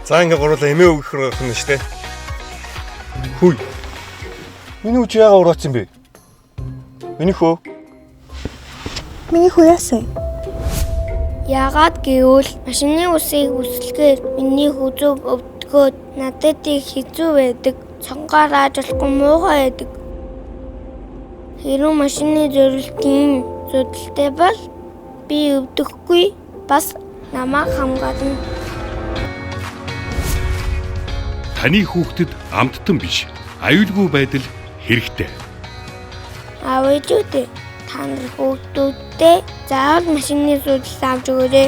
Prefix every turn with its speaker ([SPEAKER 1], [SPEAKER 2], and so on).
[SPEAKER 1] За ингээ гурлаа эмээ өгөх байх нь штэ. Хүй. Миний үчи яагаад ураац юм бэ? Миний хөө.
[SPEAKER 2] Миний хүү яасан?
[SPEAKER 3] Яагаад гэвэл машины усыг үсэлгээр миний хүзүүг өвдгөөд надад их хэцүү байдаг. Цонгаар ааж болохгүй муухай байдаг. Хэрэв машины зорилтын зүйтэй бол би өвдөхгүй бас намайг хамгаална.
[SPEAKER 4] Таны хүүхдэд амттан биш, аюулгүй байдал хэрэгтэй.
[SPEAKER 3] Аав ээжүүдээ та нар хүүхдүүдтэй заавал машины зүйдлээ авч өгөөрэй.